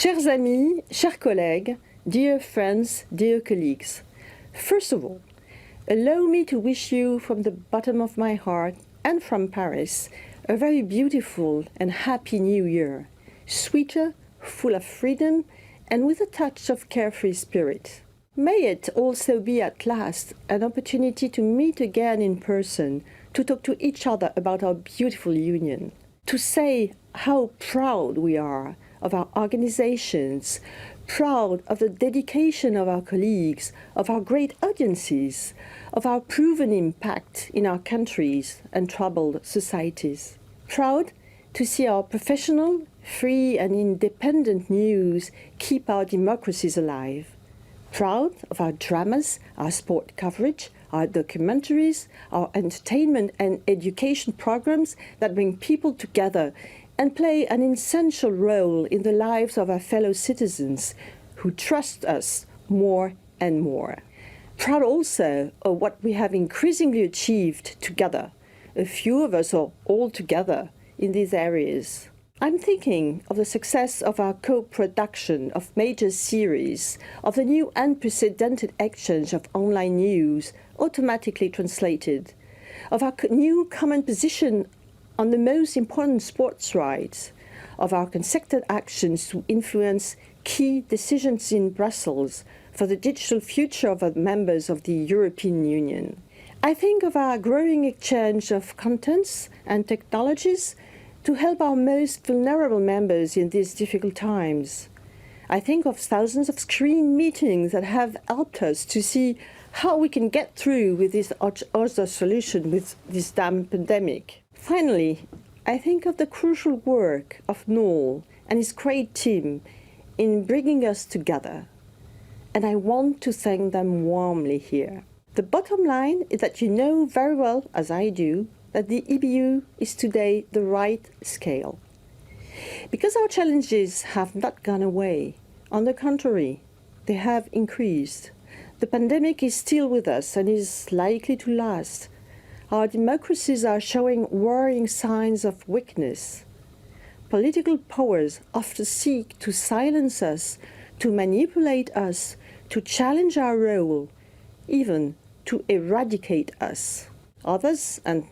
Chers amis, chers collègues, dear friends, dear colleagues, first of all, allow me to wish you from the bottom of my heart and from Paris a very beautiful and happy new year, sweeter, full of freedom, and with a touch of carefree spirit. May it also be at last an opportunity to meet again in person, to talk to each other about our beautiful union, to say how proud we are of our organizations, proud of the dedication of our colleagues, of our great audiences, of our proven impact in our countries and troubled societies. Proud to see our professional, free and independent news keep our democracies alive. Proud of our dramas, our sport coverage, our documentaries, our entertainment and education programs that bring people together and play an essential role in the lives of our fellow citizens who trust us more and more. Proud also of what we have increasingly achieved together, a few of us or all together, in these areas. I'm thinking of the success of our co-production of major series, of the new unprecedented exchange of online news, automatically translated, of our new common position on the most important sports rights, of our concerted actions to influence key decisions in Brussels for the digital future of the members of the European Union. I think of our growing exchange of contents and technologies to help our most vulnerable members in these difficult times. I think of thousands of screen meetings that have helped us to see how we can get through with this other solution with this damn pandemic. Finally, I think of the crucial work of Noel and his great team in bringing us together, and I want to thank them warmly here. The bottom line is that you know very well, as I do, that the EBU is today the right scale. Because our challenges have not gone away. On the contrary, they have increased. The pandemic is still with us and is likely to last. Our democracies are showing worrying signs of weakness. Political powers often seek to silence us, to manipulate us, to challenge our role, even to eradicate us. Others, and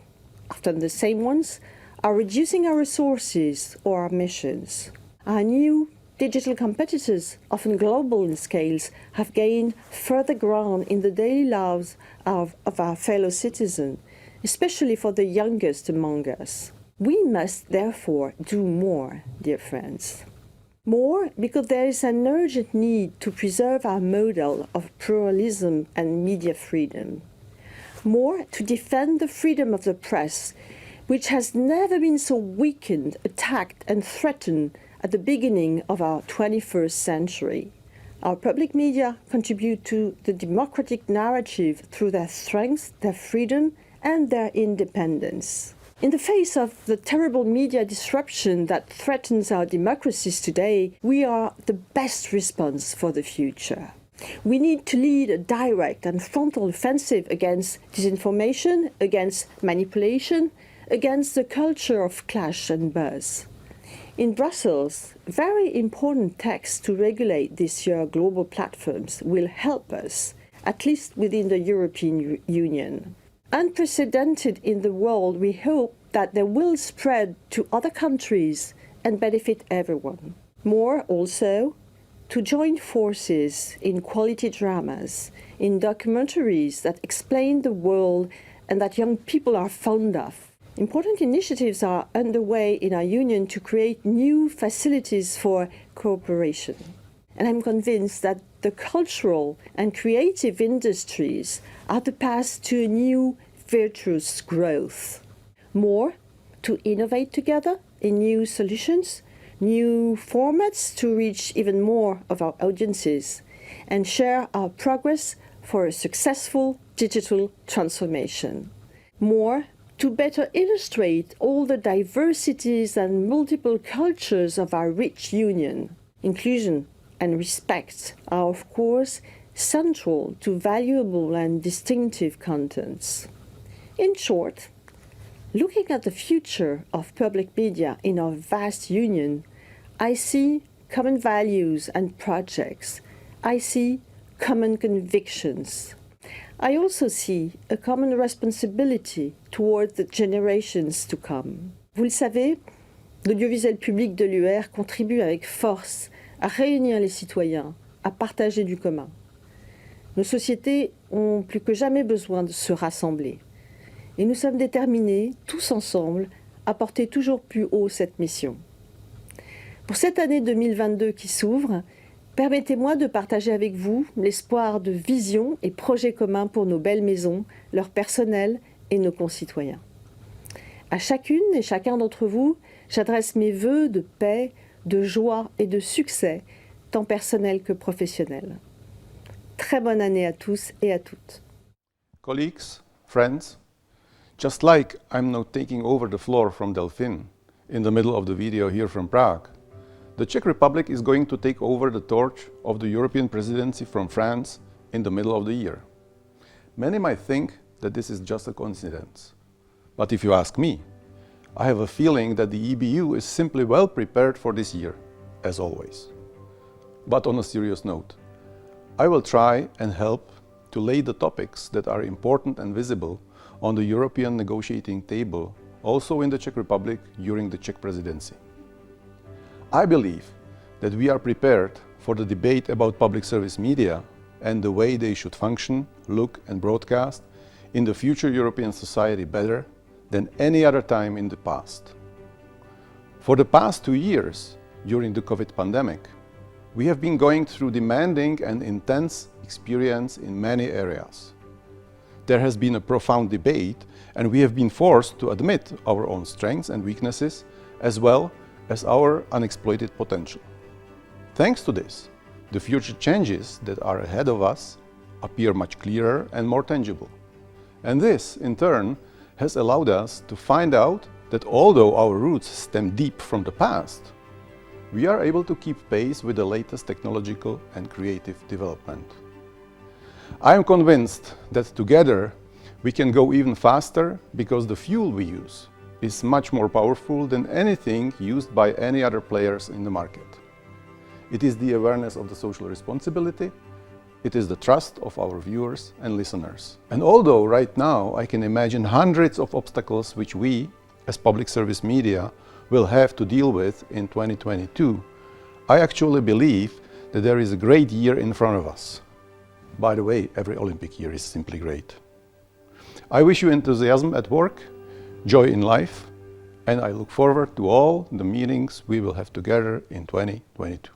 often the same ones, are reducing our resources or our missions. Our new digital competitors, often global in scales, have gained further ground in the daily lives of our fellow citizens, especially for the youngest among us. We must therefore do more, dear friends. More because there is an urgent need to preserve our model of pluralism and media freedom. More to defend the freedom of the press, which has never been so weakened, attacked and threatened at the beginning of our 21st century. Our public media contribute to the democratic narrative through their strength, their freedom, and their independence. In the face of the terrible media disruption that threatens our democracies today, we are the best response for the future. We need to lead a direct and frontal offensive against disinformation, against manipulation, against the culture of clash and buzz. In Brussels, very important texts to regulate this year's global platforms will help us, at least within the European Union. Unprecedented in the world, we hope that they will spread to other countries and benefit everyone. More also, to join forces in quality dramas, in documentaries that explain the world and that young people are fond of. Important initiatives are underway in our union to create new facilities for cooperation. And I'm convinced that the cultural and creative industries are the path to a new virtuous growth. More to innovate together in new solutions, new formats to reach even more of our audiences, and share our progress for a successful digital transformation. More to better illustrate all the diversities and multiple cultures of our rich union. Inclusion and respect are, of course, central to valuable and distinctive contents. In short, looking at the future of public media in our vast union, I see common values and projects. I see common convictions. I also see a common responsibility toward the generations to come. Vous le savez, l'audiovisuel public de l'UR contribue avec force à réunir les citoyens, à partager du commun. Nos sociétés ont plus que jamais besoin de se rassembler. Et nous sommes déterminés, tous ensemble, à porter toujours plus haut cette mission. Pour cette année 2022 qui s'ouvre, permettez-moi de partager avec vous l'espoir de vision et projets communs pour nos belles maisons, leur personnel et nos concitoyens. À chacune et chacun d'entre vous, j'adresse mes vœux de paix, de joie et de succès, tant personnels que professionnels. Très bonne année à tous et à toutes. Colleagues, friends, just like I'm now taking over the floor from Delphine in the middle of the video here from Prague, the Czech Republic is going to take over the torch of the European presidency from France in the middle of the year. Many might think that this is just a coincidence. But if you ask me, I have a feeling that the EBU is simply well prepared for this year, as always. But on a serious note, I will try and help to lay the topics that are important and visible on the European negotiating table, also in the Czech Republic during the Czech presidency. I believe that we are prepared for the debate about public service media and the way they should function, look and broadcast in the future European society better than any other time in the past. For the past 2 years, during the COVID pandemic, we have been going through demanding and intense experience in many areas. There has been a profound debate, and we have been forced to admit our own strengths and weaknesses, as well as our unexploited potential. Thanks to this, the future changes that are ahead of us appear much clearer and more tangible. And this, in turn, has allowed us to find out that although our roots stem deep from the past, we are able to keep pace with the latest technological and creative development. I am convinced that together we can go even faster because the fuel we use is much more powerful than anything used by any other players in the market. It is the awareness of the social responsibility, it is the trust of our viewers and listeners. And although right now I can imagine hundreds of obstacles which we, as public service media, will have to deal with in 2022, I actually believe that there is a great year in front of us. By the way, every Olympic year is simply great. I wish you enthusiasm at work, joy in life, and I look forward to all the meetings we will have together in 2022.